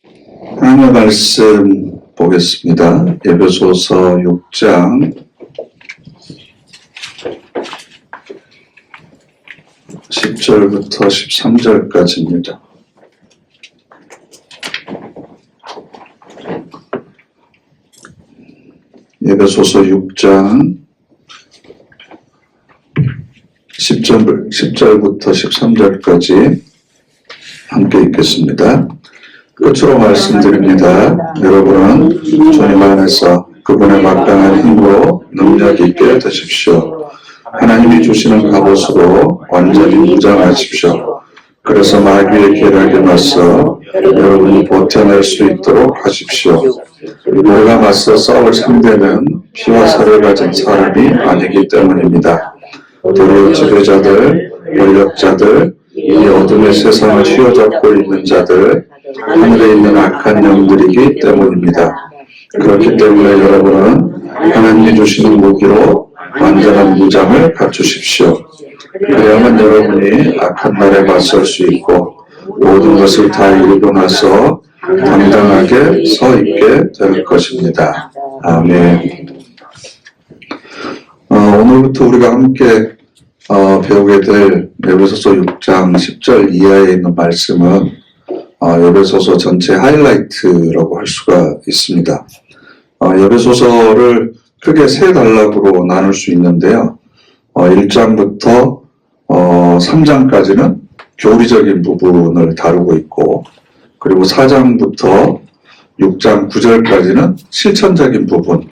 하나님의 말씀 보겠습니다. 에베소서 6장 10절부터 13절까지입니다. 에베소서 6장 10절부터 13절까지 함께 읽겠습니다. 끝으로 말씀드립니다. 여러분은 주님 안에서 그분의 마땅한 힘으로 능력 있게 되십시오. 하나님이 주시는 갑옷으로 완전히 무장하십시오. 그래서 마귀의 계략에 맞서 여러분이 버텨낼 수 있도록 하십시오. 우리가 맞서 싸울 상대는 피와 살을 가진 사람이 아니기 때문입니다. 도리어 지배자들, 권력자들, 이 어둠의 세상을 휘어잡고 있는 자들, 하늘에 있는 악한 영들이기 때문입니다. 그렇기 때문에 여러분은 하나님이 주시는 무기로 완전한 무장을 갖추십시오. 그래야만 여러분이 악한 날에 맞설 수 있고 모든 것을 다 이루고 나서 당당하게 서 있게 될 것입니다. 아멘. 오늘부터 우리가 함께 배우게 될 에베소서 6장 10절 이하에 있는 말씀은 에베소서 전체 하이라이트라고 할 수가 있습니다. 에베소서를 크게 세 단락으로 나눌 수 있는데요. 1장부터 3장까지는 교리적인 부분을 다루고 있고, 그리고 4장부터 6장 9절까지는 실천적인 부분,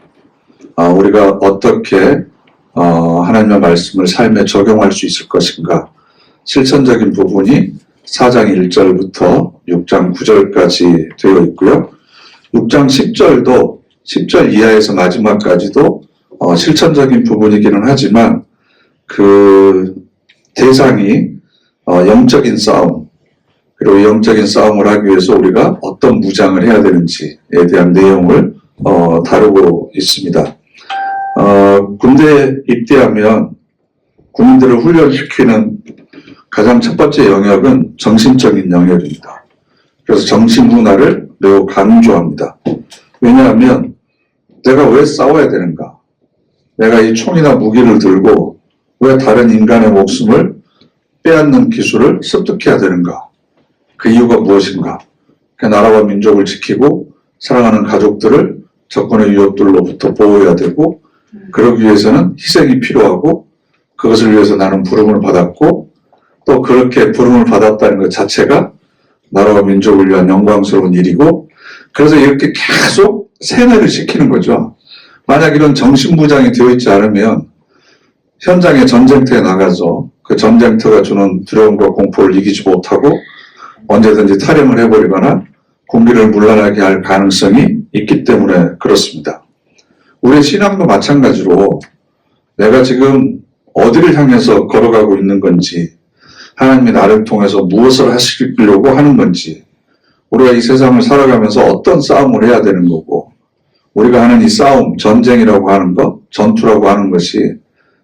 우리가 어떻게 하나님의 말씀을 삶에 적용할 수 있을 것인가, 실천적인 부분이 4장 1절부터 6장 9절까지 되어 있고요. 6장 10절도 10절 이하에서 마지막까지도 실천적인 부분이기는 하지만 그 대상이 영적인 싸움, 그리고 영적인 싸움을 하기 위해서 우리가 어떤 무장을 해야 되는지에 대한 내용을 다루고 있습니다. 군대에 입대하면 군인들을 훈련시키는 가장 첫 번째 영역은 정신적인 영역입니다. 그래서 정신문화를 매우 강조합니다. 왜냐하면 내가 왜 싸워야 되는가? 내가 이 총이나 무기를 들고 왜 다른 인간의 목숨을 빼앗는 기술을 습득해야 되는가? 그 이유가 무엇인가? 그 나라와 민족을 지키고 사랑하는 가족들을 적군의 위협들로부터 보호해야 되고, 그러기 위해서는 희생이 필요하고, 그것을 위해서 나는 부름을 받았고, 또 그렇게 부름을 받았다는 것 자체가 나라와 민족을 위한 영광스러운 일이고, 그래서 이렇게 계속 세뇌를 시키는 거죠. 만약 이런 정신무장이 되어 있지 않으면 현장에 전쟁터에 나가서 그 전쟁터가 주는 두려움과 공포를 이기지 못하고 언제든지 탈영을 해버리거나 군기를 문란하게 할 가능성이 있기 때문에 그렇습니다. 우리의 신앙도 마찬가지로 내가 지금 어디를 향해서 걸어가고 있는 건지, 하나님이 나를 통해서 무엇을 하시려고 하는 건지, 우리가 이 세상을 살아가면서 어떤 싸움을 해야 되는 거고, 우리가 하는 이 싸움, 전쟁이라고 하는 것, 전투라고 하는 것이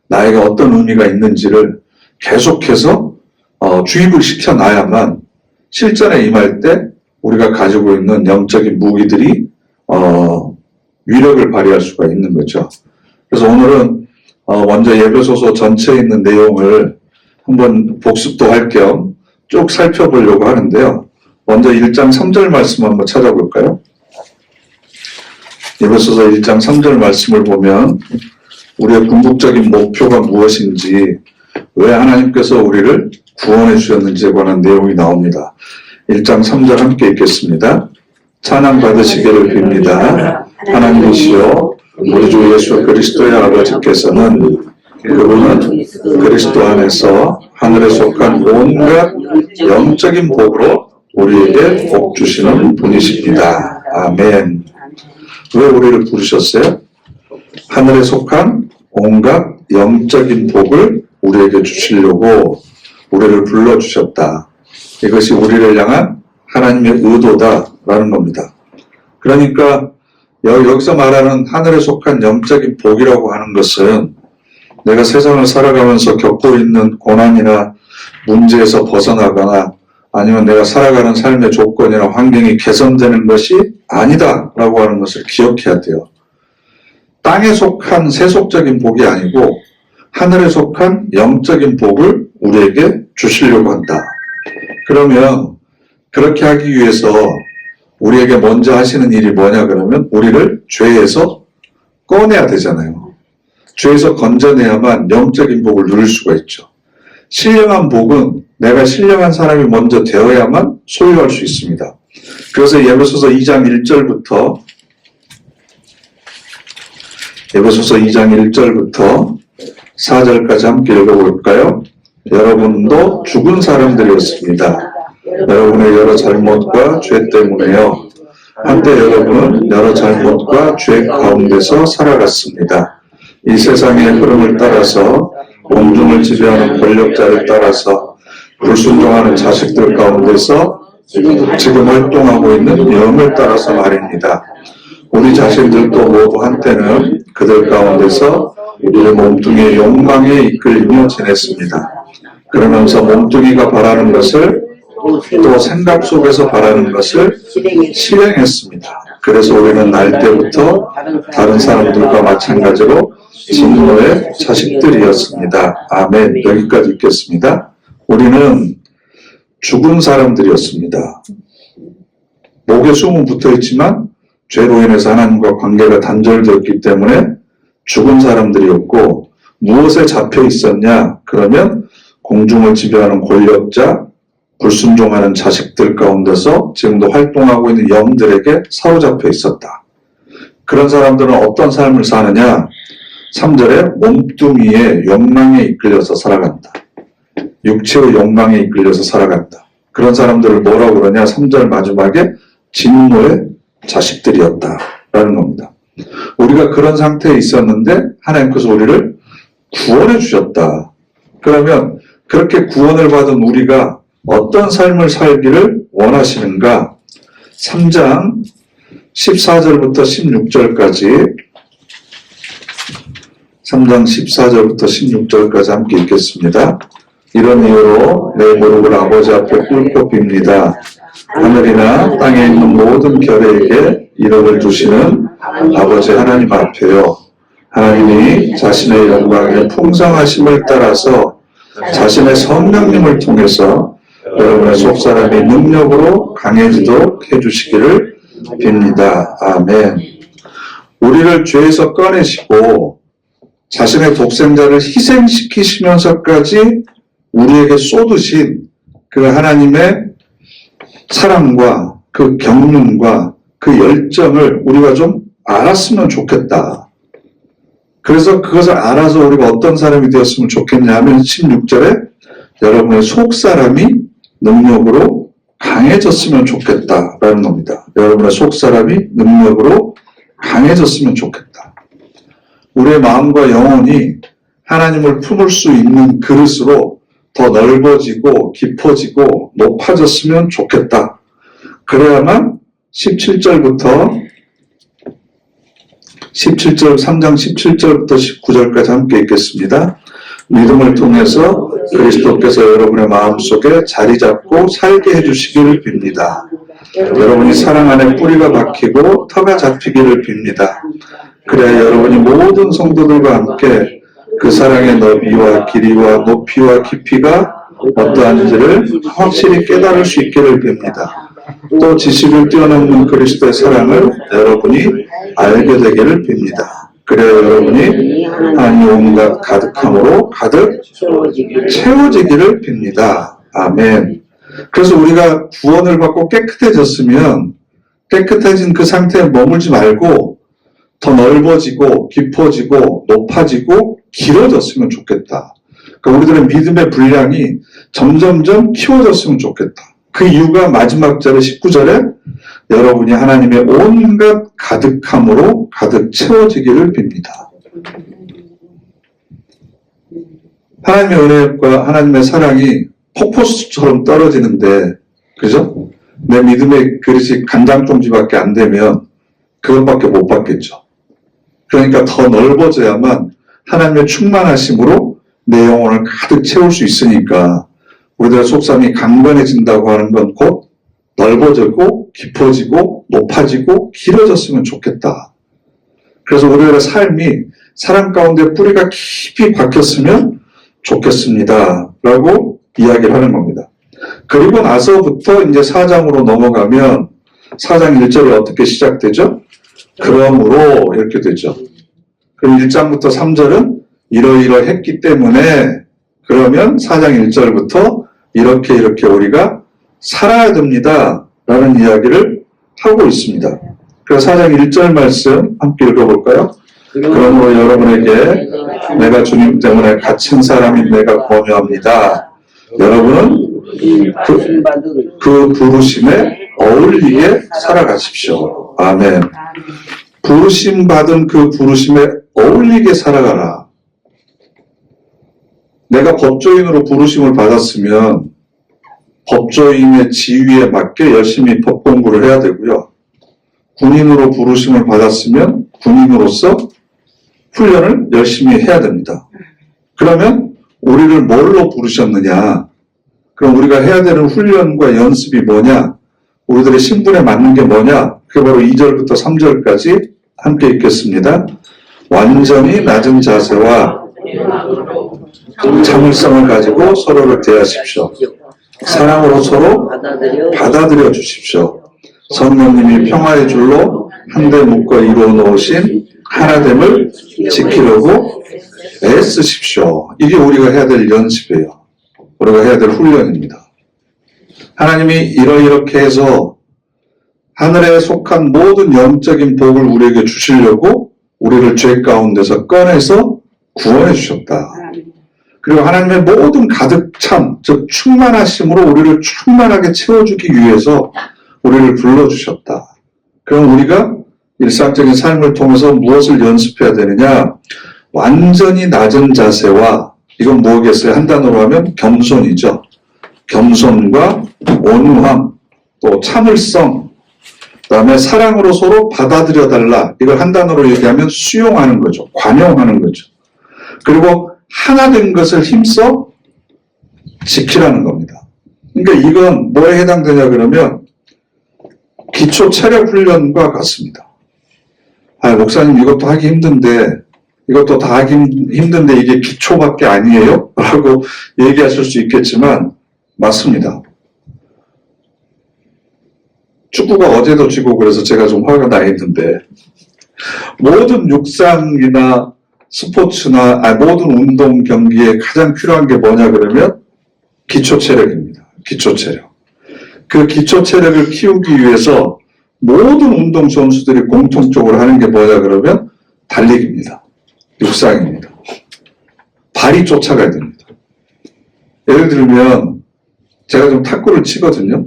나에게 어떤 의미가 있는지를 계속해서 주입을 시켜놔야만 실전에 임할 때 우리가 가지고 있는 영적인 무기들이 위력을 발휘할 수가 있는 거죠. 그래서 오늘은 먼저 에베소서 전체에 있는 내용을 한번 복습도 할 겸 쭉 살펴보려고 하는데요. 먼저 1장 3절 말씀 한번 찾아볼까요? 에베소서 1장 3절 말씀을 보면 우리의 궁극적인 목표가 무엇인지, 왜 하나님께서 우리를 구원해 주셨는지에 관한 내용이 나옵니다. 1장 3절 함께 읽겠습니다. 찬양 받으시기를 빕니다. 하나님이시여 우리 주 예수 그리스도의 아버지께서는 그분은 그리스도 안에서 하늘에 속한 온갖 영적인 복으로 우리에게 복 주시는 분이십니다. 아멘. 왜 우리를 부르셨어요? 하늘에 속한 온갖 영적인 복을 우리에게 주시려고 우리를 불러주셨다. 이것이 우리를 향한 하나님의 의도다라는 겁니다. 그러니까 여기서 말하는 하늘에 속한 영적인 복이라고 하는 것은 내가 세상을 살아가면서 겪고 있는 고난이나 문제에서 벗어나거나 아니면 내가 살아가는 삶의 조건이나 환경이 개선되는 것이 아니다라고 하는 것을 기억해야 돼요. 땅에 속한 세속적인 복이 아니고 하늘에 속한 영적인 복을 우리에게 주시려고 한다. 그러면 그렇게 하기 위해서 우리에게 먼저 하시는 일이 뭐냐 그러면 우리를 죄에서 꺼내야 되잖아요. 죄에서 건져내야만 영적인 복을 누릴 수가 있죠. 신령한 복은 내가 신령한 사람이 먼저 되어야만 소유할 수 있습니다. 그래서 에베소서 2장 1절부터 에베소서 2장 1절부터 4절까지 함께 읽어볼까요? 여러분도 죽은 사람들이었습니다. 여러분의 여러 잘못과 죄 때문에요. 한때 여러분은 여러 잘못과 죄 가운데서 살아갔습니다. 이 세상의 흐름을 따라서 공중을 지배하는 권력자를 따라서 불순종하는 자식들 가운데서 지금 활동하고 있는 영을 따라서 말입니다. 우리 자신들도 모두 한때는 그들 가운데서 우리의 몸뚱이의 욕망에 이끌리며 지냈습니다. 그러면서 몸뚱이가 바라는 것을 또 생각 속에서 바라는 것을 실행했습니다. 그래서 우리는 날 때부터 다른 사람들과 마찬가지로 진노의 자식들이었습니다. 아멘. 여기까지 읽겠습니다. 우리는 죽은 사람들이었습니다. 목에 숨은 붙어있지만 죄로 인해서 하나님과 관계가 단절되었기 때문에 죽은 사람들이었고, 무엇에 잡혀 있었냐? 그러면 공중을 지배하는 권력자, 불순종하는 자식들 가운데서 지금도 활동하고 있는 영들에게 사로잡혀 있었다. 그런 사람들은 어떤 삶을 사느냐? 3절에 몸뚱이의 욕망에 이끌려서 살아간다. 육체의 욕망에 이끌려서 살아간다. 그런 사람들을 뭐라고 그러냐? 3절 마지막에 진노의 자식들이었다 라는 겁니다. 우리가 그런 상태에 있었는데 하나님께서 우리를 구원해 주셨다. 그러면 그렇게 구원을 받은 우리가 어떤 삶을 살기를 원하시는가? 3장 14절부터 16절까지 3장 14절부터 16절까지 함께 읽겠습니다. 이런 이유로 내 무릎을 아버지 앞에 꿇고 빕니다. 하늘이나 땅에 있는 모든 결에게 이름을 두시는 아버지 하나님 앞에요. 하나님이 자신의 영광의 풍성하심을 따라서 자신의 성령님을 통해서 여러분의 속사람이 능력으로 강해지도록 해주시기를 빕니다. 아멘. 우리를 죄에서 꺼내시고 자신의 독생자를 희생시키시면서까지 우리에게 쏟으신 그 하나님의 사랑과 그 경륜과 그 열정을 우리가 좀 알았으면 좋겠다. 그래서 그것을 알아서 우리가 어떤 사람이 되었으면 좋겠냐 하면 16절에 여러분의 속사람이 능력으로 강해졌으면 좋겠다라는 겁니다. 여러분의 속사람이 능력으로 강해졌으면 좋겠다. 우리의 마음과 영혼이 하나님을 품을 수 있는 그릇으로 더 넓어지고 깊어지고 높아졌으면 좋겠다. 그래야만 17절 3장 17절부터 19절까지 함께 읽겠습니다. 믿음을 통해서 그리스도께서 여러분의 마음속에 자리 잡고 살게 해주시기를 빕니다. 여러분이 사랑 안에 뿌리가 박히고 터가 잡히기를 빕니다. 그래야 여러분이 모든 성도들과 함께 그 사랑의 너비와 길이와 높이와 깊이가 어떠한지를 확실히 깨달을 수 있기를 빕니다. 또 지식을 뛰어넘는 그리스도의 사랑을 여러분이 알게 되기를 빕니다. 그래야 여러분이 하나님 온갖 가득함으로 가득 채워지기를 빕니다. 아멘. 그래서 우리가 구원을 받고 깨끗해졌으면 깨끗해진 그 상태에 머물지 말고 더 넓어지고 깊어지고 높아지고 길어졌으면 좋겠다. 그러니까 우리들의 믿음의 분량이 점점점 키워졌으면 좋겠다. 그 이유가 마지막 절의 19절에 여러분이 하나님의 온갖 가득함으로 가득 채워지기를 빕니다. 하나님의 은혜과 하나님의 사랑이 폭포수처럼 떨어지는데, 그죠? 내 믿음의 그릇이 간장종지밖에 안 되면 그것밖에 못 받겠죠. 그러니까 더 넓어져야만 하나님의 충만하심으로 내 영혼을 가득 채울 수 있으니까 우리들의 속삼이 강건해진다고 하는 건 곧 넓어지고 깊어지고 높아지고 길어졌으면 좋겠다. 그래서 우리들의 삶이 사랑 가운데 뿌리가 깊이 박혔으면 좋겠습니다. 라고 이야기를 하는 겁니다. 그리고 나서부터 이제 4장으로 넘어가면 4장 1절이 어떻게 시작되죠? 그러므로 이렇게 되죠. 그리고 1장부터 3절은 이러이러했기 때문에 그러면 4장 1절부터 이렇게 우리가 살아야 됩니다. 라는 이야기를 하고 있습니다. 그래서 4장 1절 말씀 함께 읽어볼까요? 그러므로 여러분에게 내가 주님 때문에 갇힌 사람인 내가 권유합니다. 여러분은 그 부르심에 어울리게 살아가십시오. 아멘. 부르심 받은 그 부르심에 어울리게 살아가라. 내가 법조인으로 부르심을 받았으면 법조인의 지위에 맞게 열심히 법 공부를 해야 되고요. 군인으로 부르심을 받았으면 군인으로서 훈련을 열심히 해야 됩니다. 그러면 우리를 뭘로 부르셨느냐? 그럼 우리가 해야 되는 훈련과 연습이 뭐냐? 우리들의 신분에 맞는 게 뭐냐? 그게 바로 2절부터 3절까지 함께 읽겠습니다. 완전히 낮은 자세와 참을성을 가지고 서로를 대하십시오. 사랑으로 서로 받아들여 주십시오. 성령님이 평화의 줄로 한데 묶어 이루어 놓으신 하나됨을 지키려고 애쓰십시오. 이게 우리가 해야 될 연습이에요. 우리가 해야 될 훈련입니다. 하나님이 이렇게 해서 하늘에 속한 모든 영적인 복을 우리에게 주시려고 우리를 죄 가운데서 꺼내서 구원해 주셨다. 그리고 하나님의 모든 가득 참, 즉 충만하심으로 우리를 충만하게 채워주기 위해서 우리를 불러주셨다. 그럼 우리가 일상적인 삶을 통해서 무엇을 연습해야 되느냐? 완전히 낮은 자세와, 이건 뭐겠어요? 한 단어로 하면 겸손이죠. 겸손과 온유함, 또 참을성, 그 다음에 사랑으로 서로 받아들여달라. 이걸 한 단어로 얘기하면 수용하는 거죠. 관용하는 거죠. 그리고 하나 된 것을 힘써 지키라는 겁니다. 그러니까 이건 뭐에 해당되냐 그러면 기초 체력 훈련과 같습니다. 목사님 이것도 하기 힘든데 이것도 다 하기 힘든데 이게 기초밖에 아니에요? 라고 얘기하실 수 있겠지만 맞습니다. 축구가 어제도 지고 그래서 제가 좀 화가 나 있는데 모든 육상이나 스포츠나 모든 운동 경기에 가장 필요한 게 뭐냐 그러면 기초 체력입니다. 기초 체력. 그 기초 체력을 키우기 위해서 모든 운동 선수들이 공통적으로 하는 게 뭐냐 그러면 달리기입니다. 육상입니다. 발이 쫓아가야 됩니다. 예를 들면 제가 좀 탁구를 치거든요.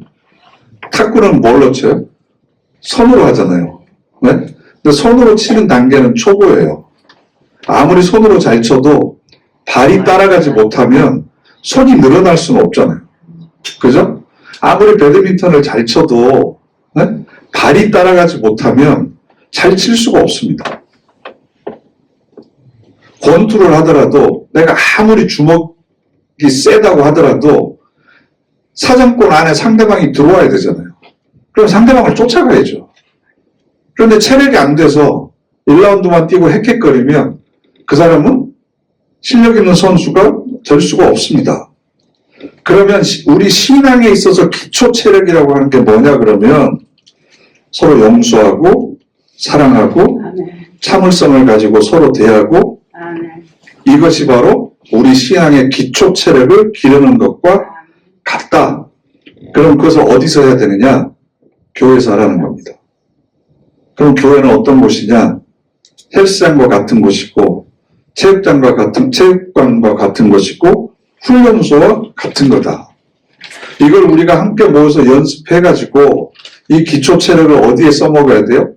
탁구는 뭘로 쳐요? 손으로 하잖아요. 네? 근데 손으로 치는 단계는 초보예요. 아무리 손으로 잘 쳐도 발이 따라가지 못하면 손이 늘어날 수는 없잖아요. 그죠? 아무리 배드민턴을 잘 쳐도 네? 발이 따라가지 못하면 잘 칠 수가 없습니다. 권투를 하더라도 내가 아무리 주먹이 세다고 하더라도 사정권 안에 상대방이 들어와야 되잖아요. 그럼 상대방을 쫓아가야죠. 그런데 체력이 안 돼서 1라운드만 뛰고 헥헥거리면 그 사람은 실력 있는 선수가 될 수가 없습니다. 그러면 우리 신앙에 있어서 기초 체력이라고 하는 게 뭐냐 그러면 서로 용서하고 사랑하고 참을성을 가지고 서로 대하고 이것이 바로 우리 신앙의 기초 체력을 기르는 것과 같다. 그럼 그것을 어디서 해야 되느냐? 교회에서 하라는 겁니다. 그럼 교회는 어떤 곳이냐? 헬스장과 같은 곳이고 체육관과 같은 것이고 훈련소와 같은 거다. 이걸 우리가 함께 모여서 연습해가지고 이 기초 체력을 어디에 써먹어야 돼요?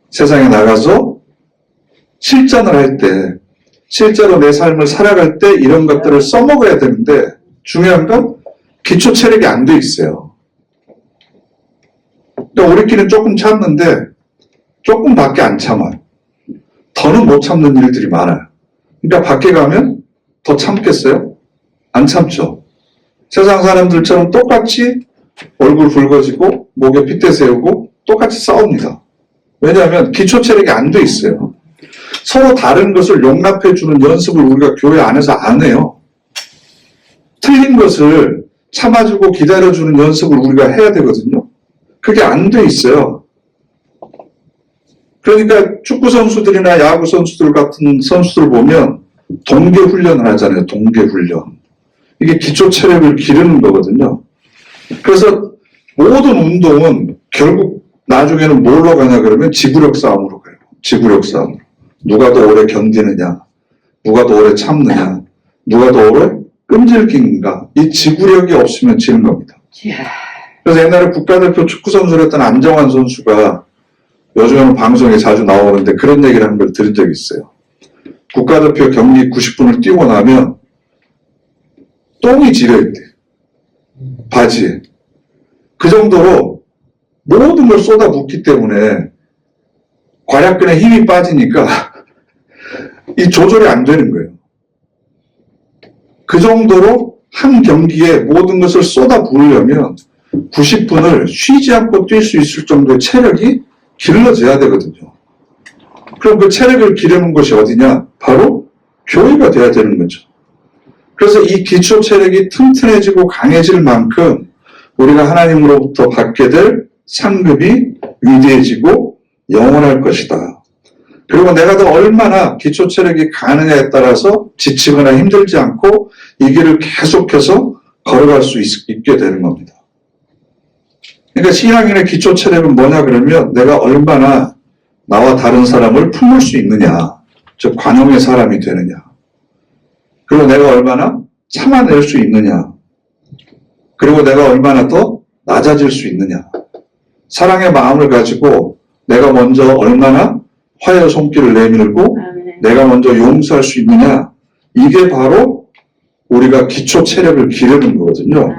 세상에 나가서 실전을 할 때, 실제로 내 삶을 살아갈 때 이런 것들을 써먹어야 되는데 중요한 건 기초 체력이 안 돼 있어요. 그러니까 우리끼리는 조금 참는데 조금밖에 안 참아요. 더는 못 참는 일들이 많아요. 그러니까 밖에 가면 더 참겠어요? 안 참죠. 세상 사람들처럼 똑같이 얼굴 붉어지고 목에 핏대 세우고 똑같이 싸웁니다. 왜냐하면 기초 체력이 안 돼 있어요. 서로 다른 것을 용납해주는 연습을 우리가 교회 안에서 안 해요. 틀린 것을 참아주고 기다려주는 연습을 우리가 해야 되거든요. 그게 안 돼 있어요. 그러니까 축구 선수들이나 야구 선수들 같은 선수들 보면 동계 훈련을 하잖아요. 동계 훈련. 이게 기초 체력을 기르는 거거든요. 그래서 모든 운동은 결국 나중에는 뭘로 가냐 그러면 지구력 싸움으로 가요. 지구력 싸움. 누가 더 오래 견디느냐, 누가 더 오래 참느냐, 누가 더 오래 끈질긴가. 이 지구력이 없으면 지는 겁니다. 그래서 옛날에 국가대표 축구선수를 했던 안정환 선수가 요즘에는 방송에 자주 나오는데 그런 얘기를 한 걸 들은 적이 있어요. 국가대표 경기 90분을 뛰고 나면 똥이 지려있대. 바지에. 그 정도로 모든 걸 쏟아붓기 때문에 괄약근에 힘이 빠지니까 이 조절이 안 되는 거예요. 그 정도로 한 경기에 모든 것을 쏟아부으려면 90분을 쉬지 않고 뛸 수 있을 정도의 체력이 길러져야 되거든요. 그럼 그 체력을 기르는 것이 어디냐? 바로 교회가 돼야 되는 거죠. 그래서 이 기초 체력이 튼튼해지고 강해질 만큼 우리가 하나님으로부터 받게 될 상급이 위대해지고 영원할 것이다. 그리고 내가 더 얼마나 기초 체력이 강하느냐에 따라서 지치거나 힘들지 않고 이 길을 계속해서 걸어갈 수 있게 되는 겁니다. 그러니까 신앙인의 기초 체력은 뭐냐 그러면 내가 얼마나 나와 다른 사람을 품을 수 있느냐, 즉 관용의 사람이 되느냐, 그리고 내가 얼마나 참아낼 수 있느냐, 그리고 내가 얼마나 더 낮아질 수 있느냐, 사랑의 마음을 가지고 내가 먼저 얼마나 화해의 손길을 내밀고 내가 먼저 용서할 수 있느냐, 이게 바로 우리가 기초 체력을 기르는 거거든요.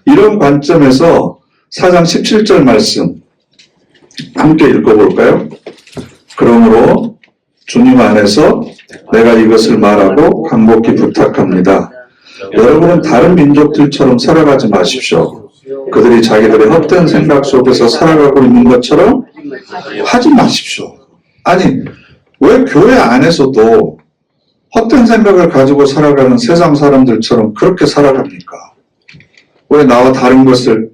이런 관점에서 4장 17절 말씀 함께 읽어볼까요? 그러므로 주님 안에서 내가 이것을 말하고 간곡히 부탁합니다. 여러분은 다른 민족들처럼 살아가지 마십시오. 그들이 자기들의 헛된 생각 속에서 살아가고 있는 것처럼 하지 마십시오. 아니, 왜 교회 안에서도 헛된 생각을 가지고 살아가는 세상 사람들처럼 그렇게 살아갑니까? 왜 나와 다른 것을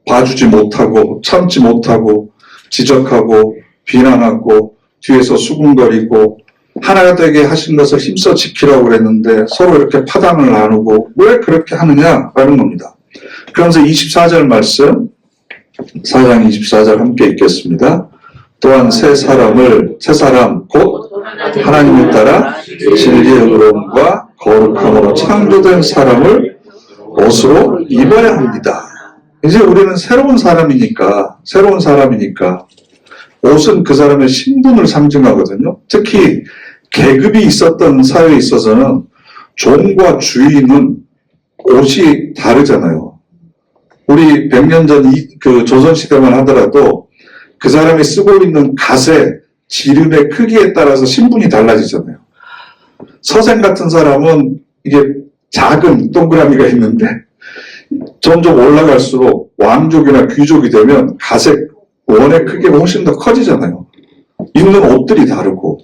봐주지 못하고 참지 못하고 지적하고 비난하고 뒤에서 수군거리고 하나가 되게 하신 것을 힘써 지키라고 그랬는데 서로 이렇게 파당을 나누고 왜 그렇게 하느냐라는 겁니다. 그러면서 24절 말씀 4장 24절 함께 읽겠습니다. 또한 새 사람 곧 하나님을 따라 진리의 의로움과 거룩함으로 창조된 사람을 옷으로 입어야 합니다. 이제 우리는 새로운 사람이니까 옷은 그 사람의 신분을 상징하거든요. 특히 계급이 있었던 사회에 있어서는 종과 주인은 옷이 다르잖아요. 우리 100년 전 그 조선시대만 하더라도 그 사람이 쓰고 있는 갓의 지름의 크기에 따라서 신분이 달라지잖아요. 서생 같은 사람은 이게 작은 동그라미가 있는데 점점 올라갈수록 왕족이나 귀족이 되면 갓의 원의 크기가 훨씬 더 커지잖아요. 입는 옷들이 다르고.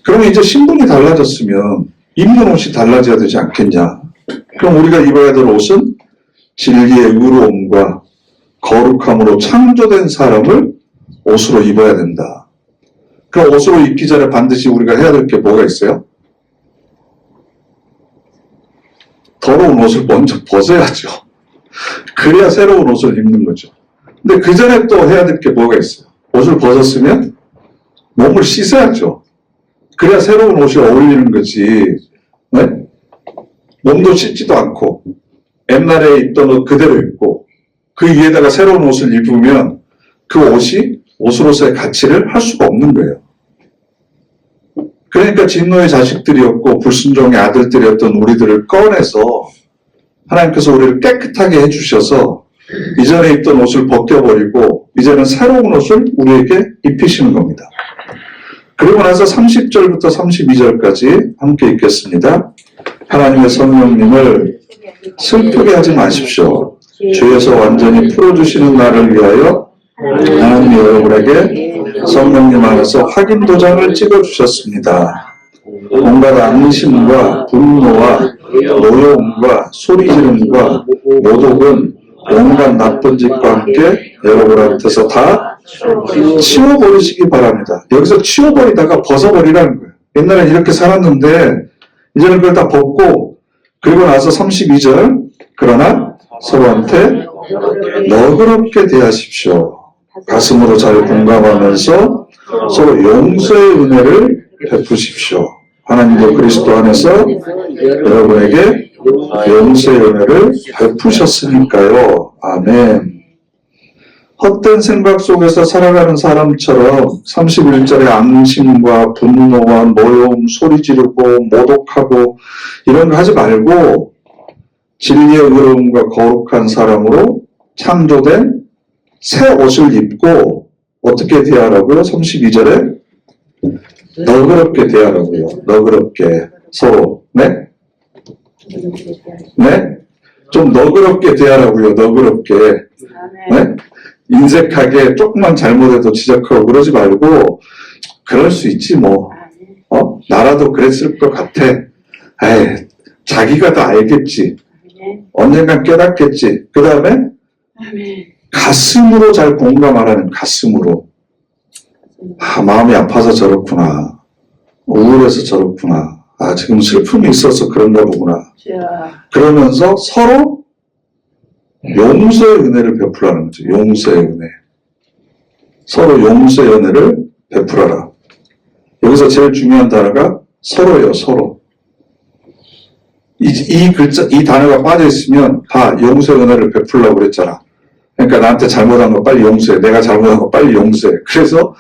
그러면 이제 신분이 달라졌으면 입는 옷이 달라져야 되지 않겠냐. 그럼 우리가 입어야 될 옷은 진리의 의로움과 거룩함으로 창조된 사람을 옷으로 입어야 된다. 그럼 옷으로 입기 전에 반드시 우리가 해야 될 게 뭐가 있어요? 더러운 옷을 먼저 벗어야죠. 그래야 새로운 옷을 입는 거죠. 근데 그 전에 또 해야 될 게 뭐가 있어요? 옷을 벗었으면 몸을 씻어야죠. 그래야 새로운 옷이 어울리는 거지. 네? 몸도 씻지도 않고 옛날에 입던 옷 그대로 입고 그 위에다가 새로운 옷을 입으면 그 옷이 옷으로서의 가치를 할 수가 없는 거예요. 그러니까 진노의 자식들이었고 불순종의 아들들이었던 우리들을 꺼내서 하나님께서 우리를 깨끗하게 해주셔서 이전에 입던 옷을 벗겨버리고 이제는 새로운 옷을 우리에게 입히시는 겁니다. 그리고 나서 30절부터 32절까지 함께 읽겠습니다. 하나님의 성령님을 슬프게 하지 마십시오. 주에서 완전히 풀어주시는 날을 위하여 하나님이 여러분에게 성령님 안에서 확인 도장을 찍어주셨습니다. 온갖 악심과 분노와 노여움과 소리지름과 모독은 온갖 나쁜 짓과 함께 여러분한테서 다 치워버리시기 바랍니다. 여기서 치워버리다가 벗어버리라는 거예요. 옛날엔 이렇게 살았는데 이제는 그걸 다 벗고, 그리고 나서 32절, 그러나 서로한테 너그럽게 대하십시오. 가슴으로 잘 공감하면서 서로 용서의 은혜를 베푸십시오. 하나님도 그리스도 안에서 여러분에게 용서의 은혜를 베푸셨으니까요. 아멘. 헛된 생각 속에서 살아가는 사람처럼 31절의 앙심과 분노와 노여움, 소리 지르고 모독하고 이런 거 하지 말고 진리의 의로움과 거룩한 사람으로 창조된 새 옷을 입고 어떻게 대하라고요? 32절에 너그럽게 대하라고요. 너그럽게 서로. 네? 네? 좀 너그럽게 대하라고요. 너그럽게. 네? 인색하게 조금만 잘못해도 지적하고 그러지 말고, 그럴 수 있지 뭐. 나라도 그랬을 것 같아. 에이, 자기가 다 알겠지. 언젠간 깨닫겠지. 그 다음에 가슴으로 잘 공감하라는, 가슴으로. 마음이 아파서 저렇구나. 우울해서 저렇구나. 지금 슬픔이 있어서 그런가 보구나. 그러면서 서로 용서의 은혜를 베풀라는 거죠. 용서의 은혜. 서로 용서의 은혜를 베풀어라. 여기서 제일 중요한 단어가 서로예요. 서로. 이 글자, 이 단어가 빠져있으면 다 용서의 은혜를 베풀라고 그랬잖아. 그러니까 나한테 잘못한 거 빨리 용서해. 내가 잘못한 거 빨리 용서해. 그래서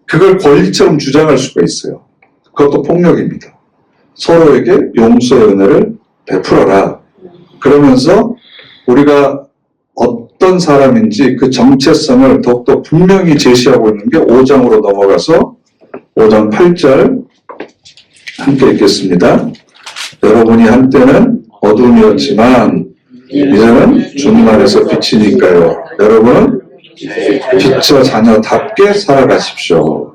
그걸 권리처럼 주장할 수가 있어요. 그것도 폭력입니다. 서로에게 용서의 은혜를 베풀어라. 그러면서 우리가 어떤 사람인지 그 정체성을 더욱더 분명히 제시하고 있는 게 5장으로 넘어가서 5장 8절 함께 읽겠습니다. 여러분이 한때는 어둠이었지만 이제는 주님 안에서 빛이니까요. 여러분은 빛의 자녀답게 살아가십시오.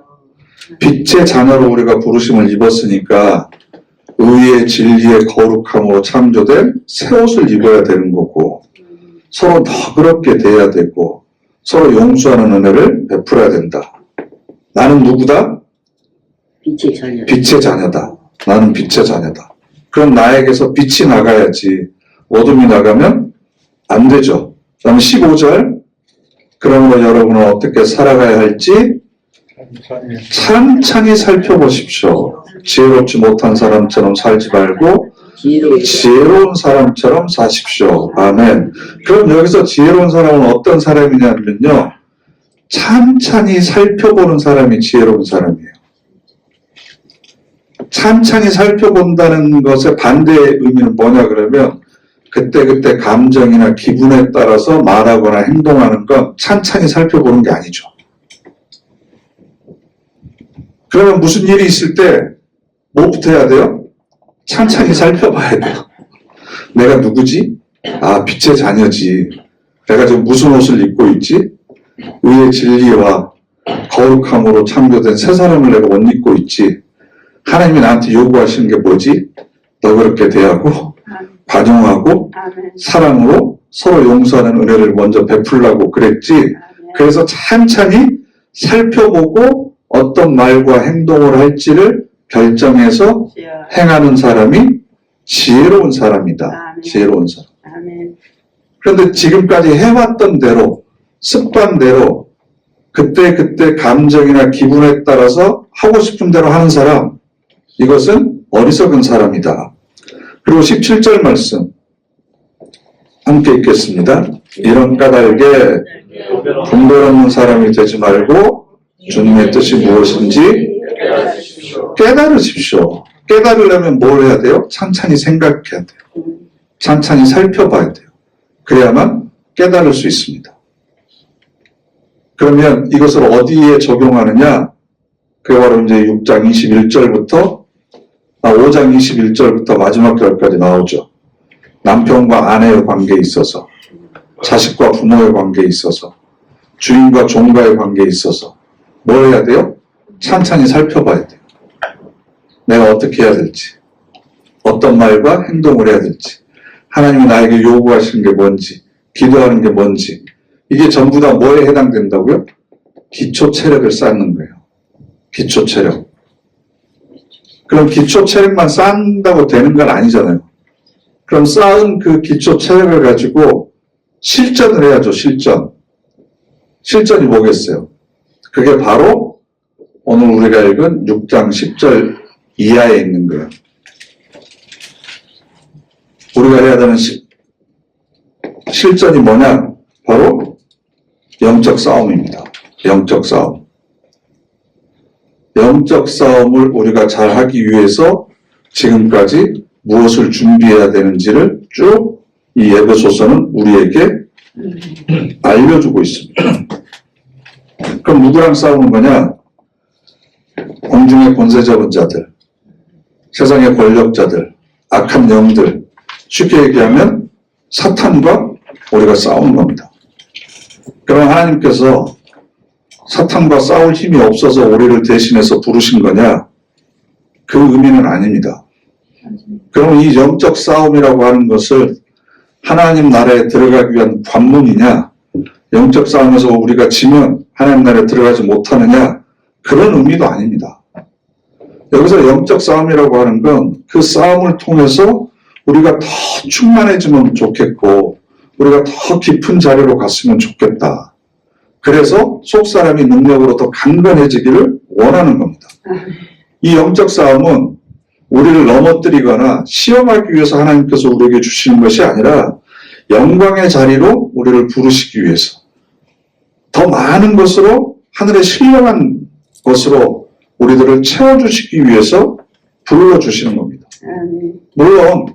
빛의 자녀로 우리가 부르심을 입었으니까 의의 진리의 거룩함으로 창조된 새 옷을 입어야 되는 거고, 서로 너그럽게 대해야 되고, 서로 용서하는 은혜를 베풀어야 된다. 나는 누구다? 빛의 자녀. 빛의 자녀다. 나는 빛의 자녀다. 그럼 나에게서 빛이 나가야지. 어둠이 나가면 안 되죠. 그다음 15절. 그러므로 여러분은 어떻게 살아가야 할지 찬찬히 살펴보십시오. 지혜롭지 못한 사람처럼 살지 말고 지혜로운 사람처럼 사십시오. 아멘. 그럼 여기서 지혜로운 사람은 어떤 사람이냐면요, 찬찬히 살펴보는 사람이 지혜로운 사람이에요. 찬찬히 살펴본다는 것의 반대의 의미는 뭐냐 그러면, 그때 감정이나 기분에 따라서 말하거나 행동하는 건 찬찬히 살펴보는 게 아니죠. 그러면 무슨 일이 있을 때 뭐부터 해야 돼요? 찬찬히 살펴봐야 돼요. 내가 누구지? 빛의 자녀지. 내가 지금 무슨 옷을 입고 있지? 의의 진리와 거룩함으로 창조된 새 사람을 내가 옷 입고 있지. 하나님이 나한테 요구하시는 게 뭐지? 너그럽게 대하고 관용하고 사랑으로 서로 용서하는 은혜를 먼저 베풀라고 그랬지. 그래서 찬찬히 살펴보고 어떤 말과 행동을 할지를 결정해서 행하는 사람이 지혜로운 사람이다. 지혜로운 사람. 그런데 지금까지 해왔던 대로, 습관대로 그때 감정이나 기분에 따라서 하고 싶은 대로 하는 사람, 이것은 어리석은 사람이다. 그리고 17절 말씀 함께 읽겠습니다. 이런 까닭에 분별없는 사람이 되지 말고 주님의 뜻이 무엇인지 깨달으십시오. 깨달으려면 뭘 해야 돼요? 찬찬히 생각해야 돼요. 찬찬히 살펴봐야 돼요. 그래야만 깨달을 수 있습니다. 그러면 이것을 어디에 적용하느냐? 그게 바로 이제 6장 21절부터 5장 21절부터 마지막 절까지 나오죠. 남편과 아내의 관계에 있어서, 자식과 부모의 관계에 있어서, 주인과 종과의 관계에 있어서 뭘 해야 돼요? 찬찬히 살펴봐야 돼요. 내가 어떻게 해야 될지, 어떤 말과 행동을 해야 될지, 하나님이 나에게 요구하시는 게 뭔지, 기도하는 게 뭔지, 이게 전부 다 뭐에 해당된다고요? 기초 체력을 쌓는 거예요. 기초 체력. 그럼 기초 체력만 쌓는다고 되는 건 아니잖아요. 그럼 쌓은 그 기초 체력을 가지고 실전을 해야죠, 실전. 실전이 뭐겠어요? 그게 바로 오늘 우리가 읽은 6장 10절 이하에 있는 거예요. 우리가 해야 되는 실전이 뭐냐? 바로 영적 싸움입니다. 영적 싸움. 영적 싸움을 우리가 잘 하기 위해서 지금까지 무엇을 준비해야 되는지를 쭉 이 에베소서는 우리에게 알려주고 있습니다. 그럼 누구랑 싸우는 거냐? 공중의 권세 잡은 자들, 세상의 권력자들, 악한 영들, 쉽게 얘기하면 사탄과 우리가 싸우는 겁니다. 그럼 하나님께서 사탄과 싸울 힘이 없어서 우리를 대신해서 부르신 거냐? 그 의미는 아닙니다. 그럼 이 영적 싸움이라고 하는 것을 하나님 나라에 들어가기 위한 관문이냐? 영적 싸움에서 우리가 지면 하나님 나라에 들어가지 못하느냐? 그런 의미도 아닙니다. 여기서 영적 싸움이라고 하는 건 그 싸움을 통해서 우리가 더 충만해지면 좋겠고 우리가 더 깊은 자리로 갔으면 좋겠다. 그래서 속사람이 능력으로 더 강건해지기를 원하는 겁니다. 이 영적 싸움은 우리를 넘어뜨리거나 시험하기 위해서 하나님께서 우리에게 주시는 것이 아니라 영광의 자리로 우리를 부르시기 위해서 더 많은 것으로 하늘의 신령한 것으로 우리들을 채워주시기 위해서 불러주시는 겁니다. 물론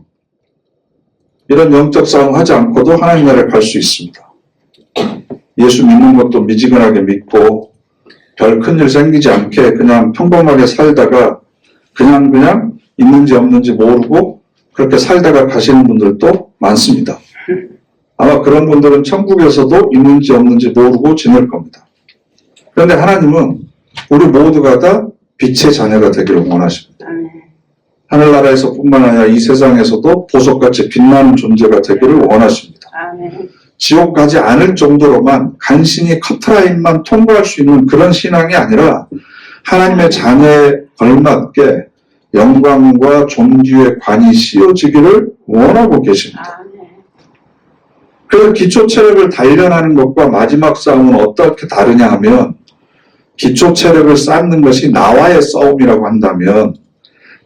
이런 영적 싸움 하지 않고도 하나님 나라에 갈 수 있습니다. 예수 믿는 것도 미지근하게 믿고 별 큰일 생기지 않게 그냥 평범하게 살다가 그냥 있는지 없는지 모르고 그렇게 살다가 가시는 분들도 많습니다. 아마 그런 분들은 천국에서도 있는지 없는지 모르고 지낼 겁니다. 그런데 하나님은 우리 모두가 다 빛의 자녀가 되기를 원하십니다. 하늘나라에서 뿐만 아니라 이 세상에서도 보석같이 빛나는 존재가 되기를 원하십니다. 지옥 가지 않을 정도로만 간신히 커트라인만 통과할 수 있는 그런 신앙이 아니라 하나님의 자녀에 걸맞게 영광과 존귀의 관이 씌워지기를 원하고 계십니다. 그래서 기초 체력을 단련하는 것과 마지막 싸움은 어떻게 다르냐 하면 기초 체력을 쌓는 것이 나와의 싸움이라고 한다면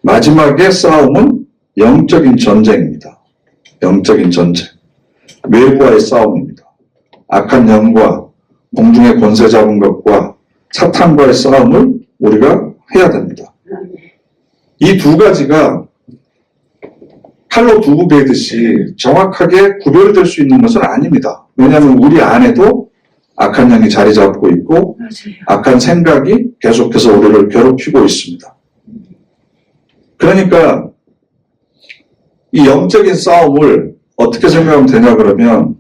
마지막의 싸움은 영적인 전쟁입니다. 영적인 전쟁. 외부와의 싸움입니다. 악한 영과 공중의 권세 잡은 것과 사탄과의 싸움을 우리가 해야 됩니다. 이 두 가지가 칼로 두부 베듯이 정확하게 구별될 수 있는 것은 아닙니다. 왜냐하면 우리 안에도 악한 영이 자리 잡고 있고 악한 생각이 계속해서 우리를 괴롭히고 있습니다. 그러니까 이 영적인 싸움을 어떻게 생각하면 되냐 그러면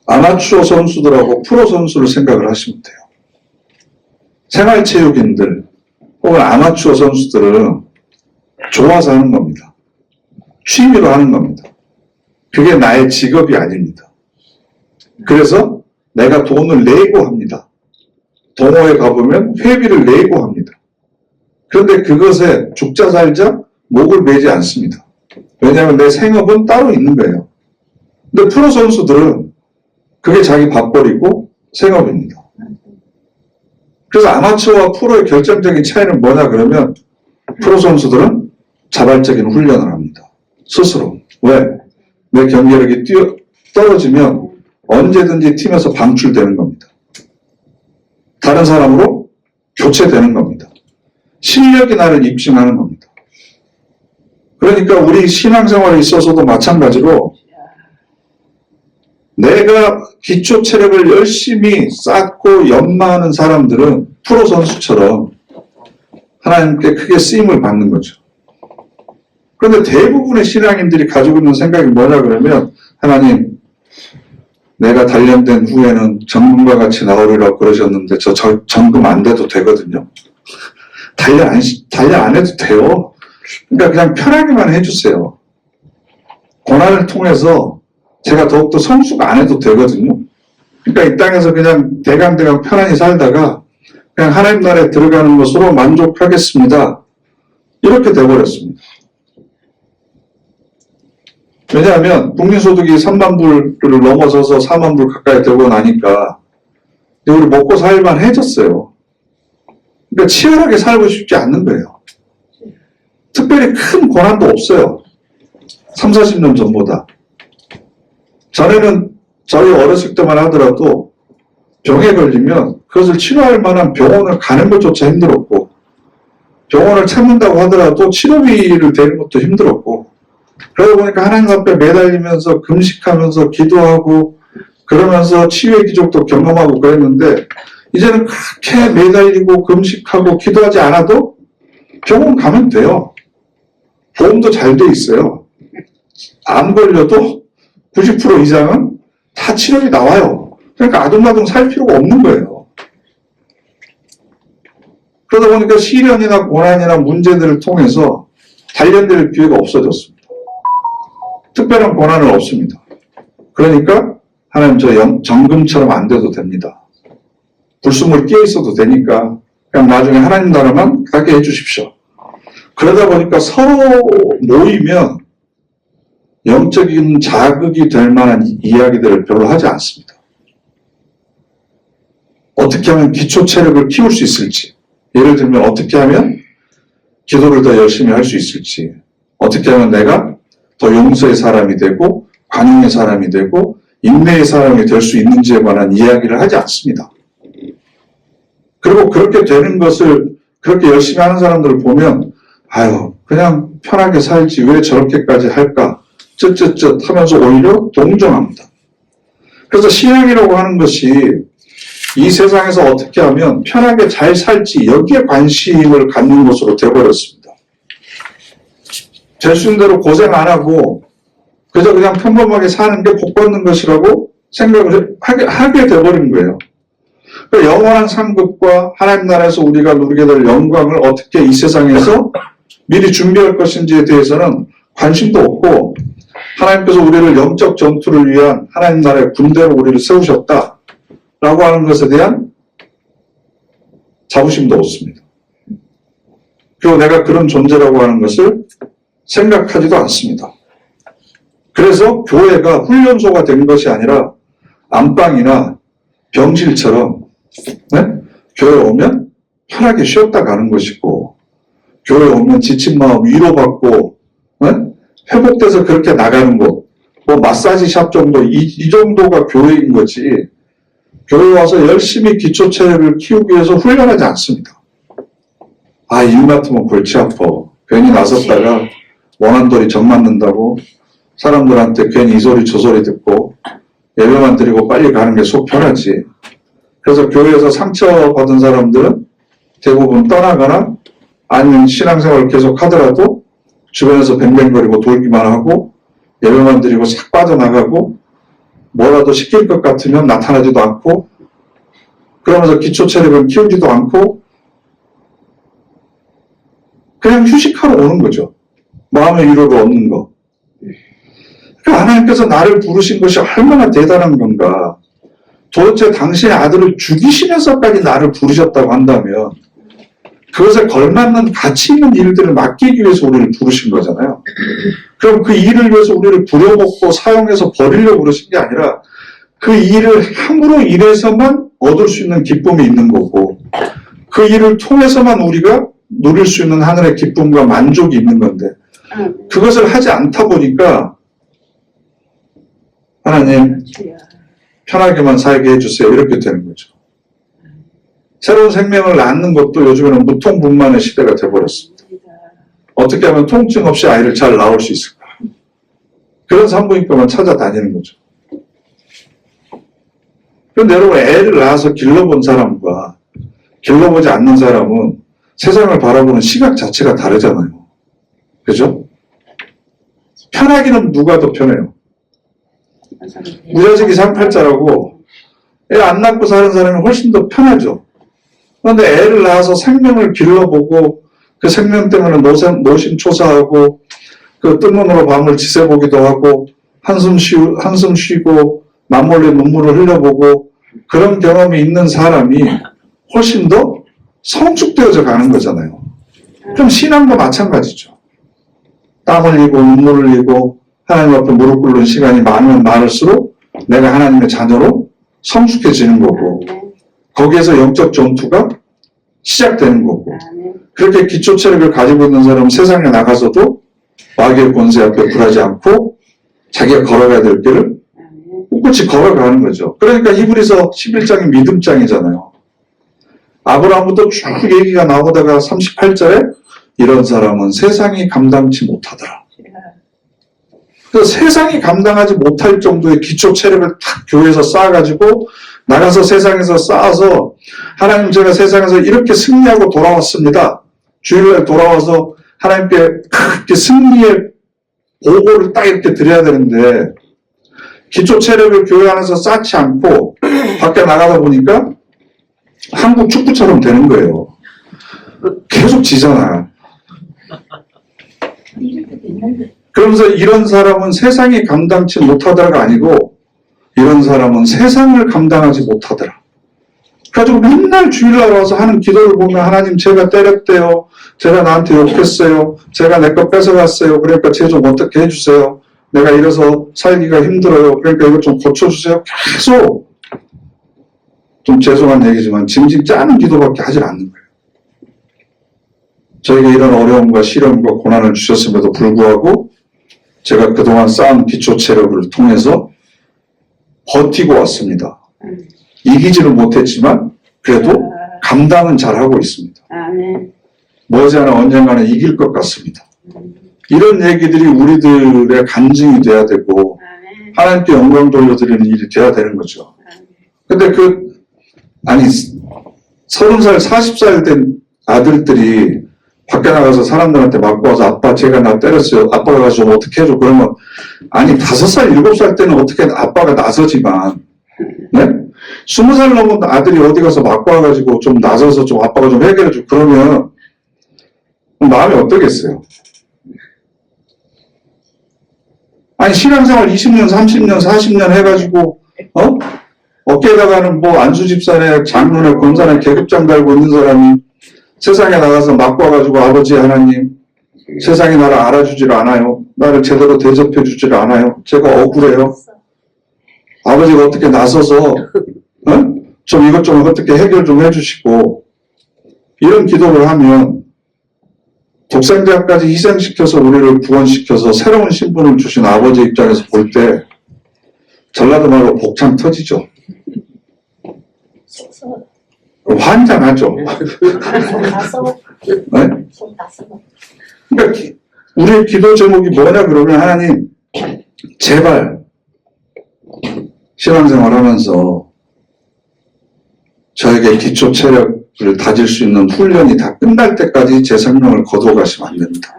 아마추어 선수들하고 프로 선수를 생각을 하시면 돼요. 생활체육인들 혹은 아마추어 선수들은 좋아서 하는 겁니다. 취미로 하는 겁니다. 그게 나의 직업이 아닙니다. 그래서 내가 돈을 내고 합니다. 동호회 가보면 회비를 내고 합니다. 그런데 그것에 죽자 살자 목을 매지 않습니다. 왜냐하면 내 생업은 따로 있는 거예요. 근데 프로 선수들은 그게 자기 밥벌이고 생업입니다. 그래서 아마추어와 프로의 결정적인 차이는 뭐냐 그러면 프로 선수들은 자발적인 훈련을 합니다. 스스로. 왜? 내 경기력이 떨어지면 언제든지 팀에서 방출되는 겁니다. 다른 사람으로 교체되는 겁니다. 실력이 나를 입증하는 겁니다. 그러니까 우리 신앙생활에 있어서도 마찬가지로 내가 기초 체력을 열심히 쌓고 연마하는 사람들은 프로 선수처럼 하나님께 크게 쓰임을 받는 거죠. 그런데 대부분의 신앙인들이 가지고 있는 생각이 뭐냐 그러면, 하나님, 내가 단련된 후에는 정금과 같이 나오리라고 그러셨는데 저 정금 안 돼도 되거든요. 단련 안 해도 돼요. 그러니까 그냥 편하게만 해주세요. 고난을 통해서 제가 더욱더 성숙 안 해도 되거든요. 그러니까 이 땅에서 그냥 대강대강 편안히 살다가 그냥 하나님 나라에 들어가는 것으로 만족하겠습니다. 이렇게 돼버렸습니다. 왜냐하면 국민소득이 3만 불을 넘어서서 4만 불 가까이 되고 나니까 우리 먹고 살만 해졌어요. 그러니까 치열하게 살고 싶지 않는 거예요. 특별히 큰 고난도 없어요. 3, 40년 전보다. 전에는 저희 어렸을 때만 하더라도 병에 걸리면 그것을 치료할 만한 병원을 가는 것조차 힘들었고, 병원을 찾는다고 하더라도 치료비를 대는 것도 힘들었고, 그러다 보니까 하나님 앞에 매달리면서 금식하면서 기도하고 그러면서 치유의 기적도 경험하고 그랬는데, 이제는 그렇게 매달리고 금식하고 기도하지 않아도 병원 가면 돼요. 보험도 잘 돼 있어요. 암 걸려도 90% 이상은 다 치료비 나와요. 그러니까 아둥바둥 살 필요가 없는 거예요. 그러다 보니까 시련이나 고난이나 문제들을 통해서 단련될 기회가 없어졌습니다. 특별한 고난은 없습니다. 그러니까 하나님 저 정금처럼 안 돼도 됩니다. 불순물 끼어 있어도 되니까 그냥 나중에 하나님 나라만 가게 해주십시오. 그러다 보니까 서로 모이면 영적인 자극이 될 만한 이야기들을 별로 하지 않습니다. 어떻게 하면 기초 체력을 키울 수 있을지, 예를 들면 어떻게 하면 기도를 더 열심히 할 수 있을지, 어떻게 하면 내가 더 용서의 사람이 되고 관용의 사람이 되고 인내의 사람이 될 수 있는지에 관한 이야기를 하지 않습니다. 그리고 그렇게 되는 것을 그렇게 열심히 하는 사람들을 보면 아유 그냥 편하게 살지 왜 저렇게까지 할까 쯧쯧쯧 하면서 오히려 동정합니다. 그래서 신앙이라고 하는 것이 이 세상에서 어떻게 하면 편하게 잘 살지 여기에 관심을 갖는 것으로 되어버렸습니다. 될 수 있는 대로 고생 안 하고 그저 그냥 평범하게 사는 게 복 받는 것이라고 생각을 하게 돼버린 거예요. 그러니까 영원한 상급과 하나님 나라에서 우리가 누리게 될 영광을 어떻게 이 세상에서 미리 준비할 것인지에 대해서는 관심도 없고, 하나님께서 우리를 영적 전투를 위한 하나님 나라의 군대로 우리를 세우셨다 라고 하는 것에 대한 자부심도 없습니다. 그리고 내가 그런 존재라고 하는 것을 생각하지도 않습니다. 그래서 교회가 훈련소가 된 것이 아니라 안방이나 병실처럼 교회에 오면 편하게 쉬었다 가는 것이고, 교회에 오면 지친 마음 위로받고 회복돼서 그렇게 나가는 곳, 뭐 마사지샵 정도 이 정도가 교회인 거지, 교회 와서 열심히 기초 체력을 키우기 위해서 훈련하지 않습니다. 아, 일 맡으면 골치 아파. 괜히 나섰다가 원한돌이 정 맞는다고 사람들한테 괜히 이 소리 저 소리 듣고 예배만 드리고 빨리 가는 게 속 편하지. 그래서 교회에서 상처받은 사람들은 대부분 떠나거나 아니면 신앙생활을 계속 하더라도 주변에서 뱅뱅거리고 돌기만 하고 예배만 드리고 싹 빠져나가고 뭐라도 시킬 것 같으면 나타나지도 않고 그러면서 기초 체력을 키우지도 않고 그냥 휴식하러 오는 거죠. 마음의 위로를 얻는 거. 그러니까 하나님께서 나를 부르신 것이 얼마나 대단한 건가. 도대체 당신의 아들을 죽이시면서까지 나를 부르셨다고 한다면 그것에 걸맞는 가치 있는 일들을 맡기기 위해서 우리를 부르신 거잖아요. 그럼 그 일을 위해서 우리를 부려먹고 사용해서 버리려고 그러신 게 아니라 그 일을 함으로 일해서만 얻을 수 있는 기쁨이 있는 거고, 그 일을 통해서만 우리가 누릴 수 있는 하늘의 기쁨과 만족이 있는 건데, 그것을 하지 않다 보니까 하나님 편하게만 살게 해주세요 이렇게 되는 거죠. 새로운 생명을 낳는 것도 요즘에는 무통분만의 시대가 돼버렸습니다. 어떻게 하면 통증 없이 아이를 잘 낳을 수 있을까? 그런 산부인과만 찾아다니는 거죠. 그런데 여러분, 애를 낳아서 길러본 사람과 길러보지 않는 사람은 세상을 바라보는 시각 자체가 다르잖아요. 그죠? 편하기는 누가 더 편해요? 무자식이 상팔자라고 애 안 낳고 사는 사람이 훨씬 더 편하죠. 그런데 애를 낳아서 생명을 길러보고 그 생명 때문에 노심초사하고 그 뜬 눈으로 밤을 지새보기도 하고 한숨 쉬고 맞몰래 눈물을 흘려보고 그런 경험이 있는 사람이 훨씬 더 성숙되어져 가는 거잖아요. 그럼 신앙도 마찬가지죠. 땀 흘리고 눈물 흘리고 하나님 앞에 무릎 꿇는 시간이 많으면 많을수록 내가 하나님의 자녀로 성숙해지는 거고 거기에서 영적 전투가 시작되는 거고 그렇게 기초 체력을 가지고 있는 사람은 세상에 나가서도 마귀의 권세 앞에 굴하지 않고 자기가 걸어가야 될 길을 꿋꿋이 걸어가는 거죠. 그러니까 히브리서 11장이 믿음장이잖아요. 아브라함부터 쭉 얘기가 나오다가 38절에 이런 사람은 세상이 감당치 못하더라. 그래서 세상이 감당하지 못할 정도의 기초 체력을 탁 교회에서 쌓아가지고 나가서 세상에서 쌓아서 하나님 제가 세상에서 이렇게 승리하고 돌아왔습니다. 주일날 돌아와서 하나님께 크게 승리의 보고를 딱 이렇게 드려야 되는데 기초 체력을 교회 안에서 쌓지 않고 밖에 나가다 보니까 한국 축구처럼 되는 거예요. 계속 지잖아. 그러면서 이런 사람은 세상이 감당치 못하더라가 아니고 이런 사람은 세상을 감당하지 못하더라. 그래가지고 맨날 주일날 와서 하는 기도를 보면 하나님 제가 때렸대요. 제가 나한테 욕했어요. 제가 내 거 뺏어갔어요. 그러니까 쟤 좀 어떻게 해주세요. 내가 이래서 살기가 힘들어요. 그러니까 이거 좀 고쳐주세요. 계속 좀 죄송한 얘기지만 징징 짜는 기도밖에 하질 않는 거예요. 저에게 이런 어려움과 시련과 고난을 주셨음에도 불구하고 제가 그동안 쌓은 기초 체력을 통해서 버티고 왔습니다. 이기지는 못했지만 그래도 감당은 잘하고 있습니다. 머지않아 언젠가는 이길 것 같습니다. 이런 얘기들이 우리들의 간증이 돼야 되고 하나님께 영광 돌려드리는 일이 돼야 되는 거죠. 근데 30살, 40살 된 아들들이 밖에 나가서 사람들한테 맞고 와서 아빠 제가 나 때렸어요. 아빠가 가서 좀 어떻게 해줘. 그러면 5살, 7살 때는 어떻게 아빠가 나서지만 네? 20살 넘은 아들이 어디 가서 맞고 와가지고 좀 나서서 좀 아빠가 좀 해결해줘. 그러면 마음이 어떠겠어요? 신앙생활 20년, 30년, 40년 해가지고 어깨에다가는 뭐 안수집사네, 장로네, 권사네 계급장 달고 있는 사람이 세상에 나가서 맞고 와가지고 아버지 하나님 세상이 나를 알아주질 않아요. 나를 제대로 대접해주질 않아요. 제가 억울해요. 아버지가 어떻게 나서서 좀 이것 좀 어떻게 해결 좀 해주시고 이런 기도를 하면 독생자까지 희생시켜서 우리를 구원시켜서 새로운 신분을 주신 아버지 입장에서 볼 때 전라도 말로 복창 터지죠. 환장하죠. 네? 그러니까 우리의 기도 제목이 뭐냐 그러면 하나님 제발 신앙생활 하면서 저에게 기초 체력을 다질 수 있는 훈련이 다 끝날 때까지 제 생명을 거둬가시면 안 됩니다.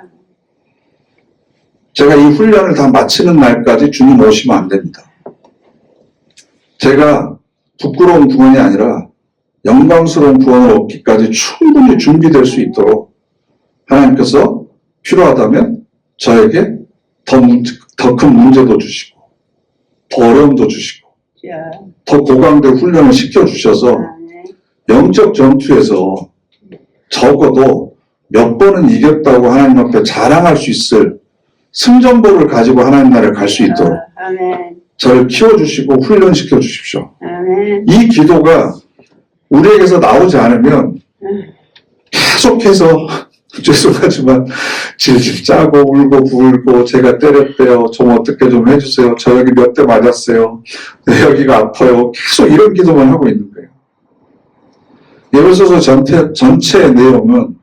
제가 이 훈련을 다 마치는 날까지 주님 오시면 안 됩니다. 제가 부끄러운 구원이 아니라 영광스러운 구원을 얻기까지 충분히 준비될 수 있도록 하나님께서 필요하다면 저에게 더 큰 문제도 주시고 더 어려움도 주시고 더 고강된 훈련을 시켜주셔서 영적 전투에서 적어도 몇 번은 이겼다고 하나님 앞에 자랑할 수 있을 승전보를 가지고 하나님 나라에 갈 수 있도록 저를 키워주시고 훈련시켜 주십시오. 이 기도가 우리에게서 나오지 않으면 계속해서 죄송하지만 질질 짜고 울고 부을고 제가 때렸대요. 좀 어떻게 좀 해주세요. 저 여기 몇 대 맞았어요. 내 여기가 아파요. 계속 이런 기도만 하고 있는 거예요. 예배소서 전체의 내용은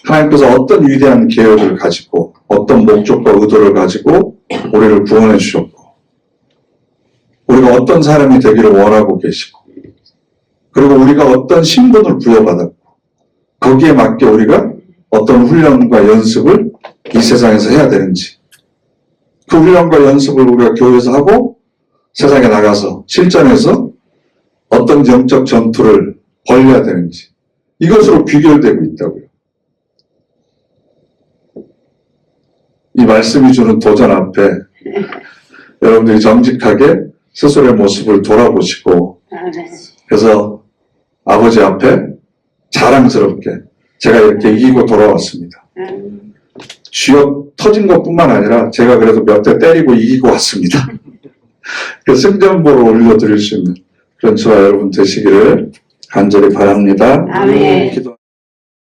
하나님께서 어떤 위대한 계획을 가지고 어떤 목적과 의도를 가지고 우리를 구원해 주셨고 우리가 어떤 사람이 되기를 원하고 계시고 그리고 우리가 어떤 신분을 부여받았고 거기에 맞게 우리가 어떤 훈련과 연습을 이 세상에서 해야 되는지 그 훈련과 연습을 우리가 교회에서 하고 세상에 나가서 실전에서 어떤 영적 전투를 벌여야 되는지 이것으로 귀결되고 있다고요. 이 말씀이 주는 도전 앞에 여러분들이 정직하게 스스로의 모습을 돌아보시고 그래서 아버지 앞에 자랑스럽게 제가 이렇게 이기고 돌아왔습니다. 쥐어 터진 것뿐만 아니라 제가 그래도 몇 대 때리고 이기고 왔습니다. 그 승전보를 올려드릴 수 있는 그런 저와 여러분 되시기를 간절히 바랍니다. 아멘. 기도